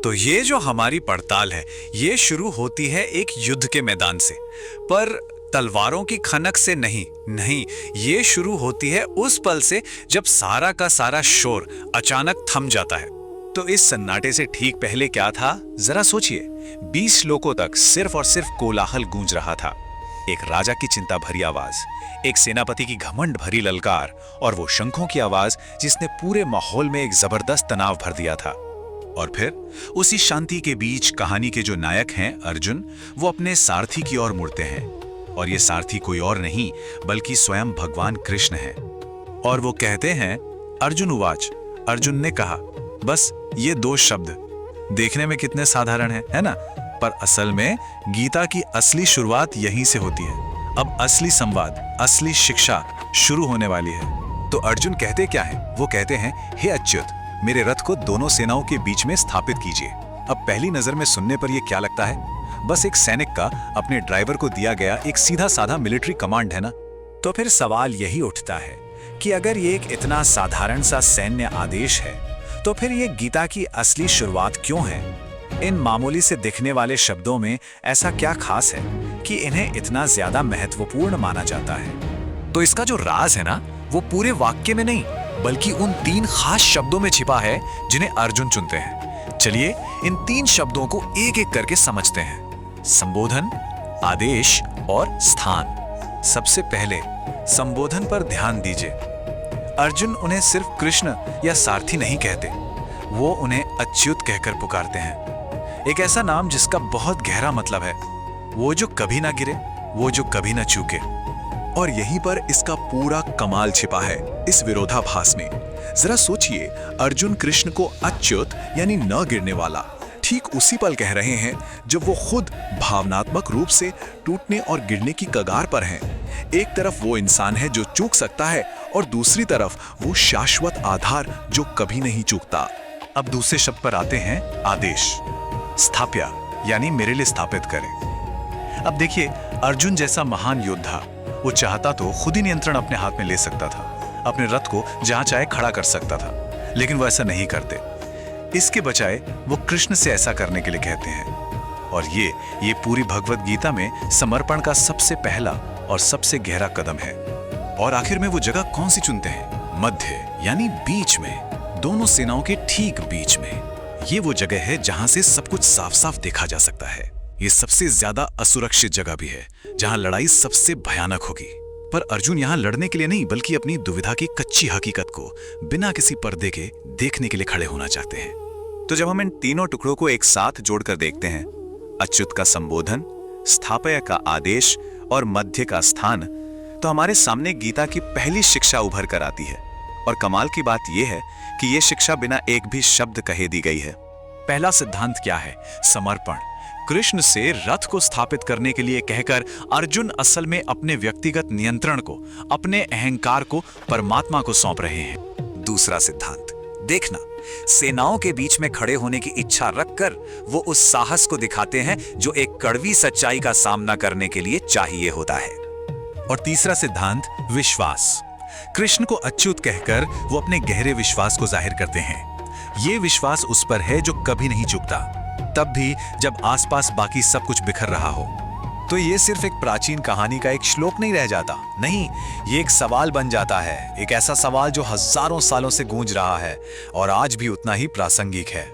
तो ये जो हमारी पड़ताल है, ये शुरू होती है एक युद्ध के मैदान से, पर तलवारों की खनक से नहीं, ये शुरू होती है उस पल से जब सारा का सारा शोर अचानक थम जाता है। तो इस सन्नाटे से ठीक पहले क्या था, जरा सोचिए। 20 श्लोकों तक सिर्फ और सिर्फ कोलाहल गूंज रहा था। एक राजा की चिंता भरी आवाज, एक सेनापति की घमंड भरी ललकार और वो शंखों की आवाज जिसने पूरे माहौल में एक जबरदस्त तनाव भर दिया था। और फिर उसी शांति के बीच कहानी के जो नायक हैं अर्जुन, वो अपने सारथी की ओर मुड़ते हैं। और ये सारथी कोई और नहीं बल्कि स्वयं भगवान कृष्ण है। और वो कहते हैं, अर्जुन उवाच, अर्जुन ने कहा, बस ये 2 शब्द देखने में कितने साधारण है ना? पर असल में गीता की असली शुरुआत यहीं से होती है। अब असली संवाद, असली शिक्षा शुरू होने वाली है। तो अर्जुन कहते क्या है? वो कहते हैं, हे अच्युत, मेरे रथ को दोनों सेनाओं के बीच में स्थापित कीजिए। अब पहली नजर में सुनने पर यह क्या लगता है? बस एक सैनिक का अपने ड्राइवर को दिया गया एक सीधा साधा मिलिट्री कमांड है ना? तो फिर सवाल यही उठता है कि अगर ये एक इतना साधारण सा सैन्य आदेश है, तो फिर ये गीता की असली शुरुआत क्यों है? इन मामूली से दिखने वाले शब्दों में ऐसा क्या खास है कि इन्हें इतना ज्यादा महत्वपूर्ण माना जाता है? तो इसका जो राज है ना, वो पूरे वाक्य में नहीं बल्कि उन 3 खास शब्दों में छिपा है जिन्हें अर्जुन चुनते हैं। चलिए इन 3 शब्दों को एक एक करके समझते हैं। संबोधन, आदेश और स्थान। सबसे पहले संबोधन पर ध्यान दीजिए। अर्जुन उन्हें सिर्फ कृष्ण या सारथी नहीं कहते, वो उन्हें अच्युत कहकर पुकारते हैं। एक ऐसा नाम जिसका बहुत गहरा मतलब है, वो जो कभी ना गिरे, वो जो कभी ना चूके। और यहीं पर इसका पूरा कमाल छिपा है, इस विरोधाभास में। जरा सोचिए, अर्जुन कृष्ण को अच्युत यानी न गिरने वाला ठीक उसी पल कह रहे हैं जब वो खुद भावनात्मक रूप से टूटने और गिरने की कगार पर हैं। एक तरफ वो इंसान है जो चूक सकता है और दूसरी तरफ वो शाश्वत आधार जो कभी नहीं चूकता। अब दूसरे शब्द पर आते हैं, आदेश। स्थाप्या यानी मेरे लिए स्थापित करें। अब देखिए, अर्जुन जैसा महान योद्धा, वो चाहता तो खुद ही नियंत्रण अपने हाथ में ले सकता था, अपने रथ को जहां चाहे खड़ा कर सकता था, लेकिन वो ऐसा नहीं करते। इसके बजाय वो कृष्ण से ऐसा करने के लिए कहते हैं। और ये पूरी भगवत गीता में समर्पण का सबसे पहला और सबसे गहरा कदम है। और आखिर में वो जगह कौन सी चुनते हैं? मध्य यानी बीच में, दोनों सेनाओं के ठीक बीच में। ये वो जगह है जहां से सब कुछ साफ साफ देखा जा सकता है। ये सबसे ज्यादा असुरक्षित जगह भी है, जहां लड़ाई सबसे भयानक होगी। पर अर्जुन यहां लड़ने के लिए नहीं बल्कि अपनी दुविधा की कच्ची हकीकत को बिना किसी पर्दे के देखने के लिए खड़े होना चाहते हैं। तो जब हम इन तीनों टुकड़ों को एक साथ जोड़कर देखते हैं, अच्युत का संबोधन, स्थापय का आदेश और मध्य का स्थान, तो हमारे सामने गीता की पहली शिक्षा उभर कर आती है। और कमाल की बात यह है कि यह शिक्षा बिना एक भी शब्द कहे दी गई है। पहला सिद्धांत क्या है? समर्पण। कृष्ण से रथ को स्थापित करने के लिए कहकर अर्जुन असल में अपने व्यक्तिगत नियंत्रण को, अपने अहंकार को परमात्मा को सौंप रहे हैं। दूसरा सिद्धांत, देखना, सेनाओं के बीच में खड़े होने की इच्छा रखकर वो उस साहस को दिखाते हैं जो एक कड़वी सच्चाई का सामना करने के लिए चाहिए होता है। और तीसरा सिद्धांत, विश्वास। कृष्ण को अच्युत कहकर वो अपने गहरे विश्वास को जाहिर करते हैं। ये विश्वास उस पर है जो कभी नहीं चूकता, तब भी जब आसपास बाकी सब कुछ बिखर रहा हो। तो ये सिर्फ एक प्राचीन कहानी का एक श्लोक नहीं रह जाता, नहीं, ये एक सवाल बन जाता है। एक ऐसा सवाल जो हजारों सालों से गूंज रहा है और आज भी उतना ही प्रासंगिक है।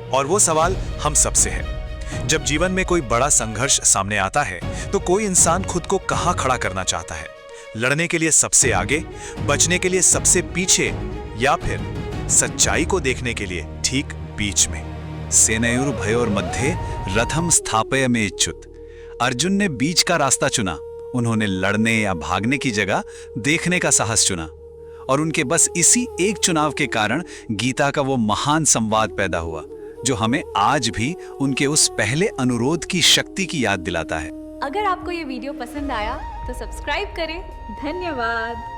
और वो सवाल हम सबसे है। जब जीवन में कोई बड़ा संघर्ष सामने आता है, तो कोई इंसान खुद को कहाँ खड़ा करना चाहता है? लड़ने के लिए सबसे आगे, बचने के लिए सबसे पीछे, या फिर सच्चाई को देखने के लिए ठीक बीच में? सेनयोर्भयोर मध्ये रथम स्थापयाम्यच्युत। अर्जुन ने बीच का रास्ता चुना। उन्होंने लड़ने या भागने की जगह देखने का साहस चुना। और उनके बस इसी एक चुनाव के कारण गीता का वो महान संवाद पैदा हुआ, जो हमें आज भी उनके उस पहले अनुरोध की शक्ति की याद दिलाता है। अगर आपको ये वीडियो पसंद आया तो सब्सक्राइब करें। धन्यवाद।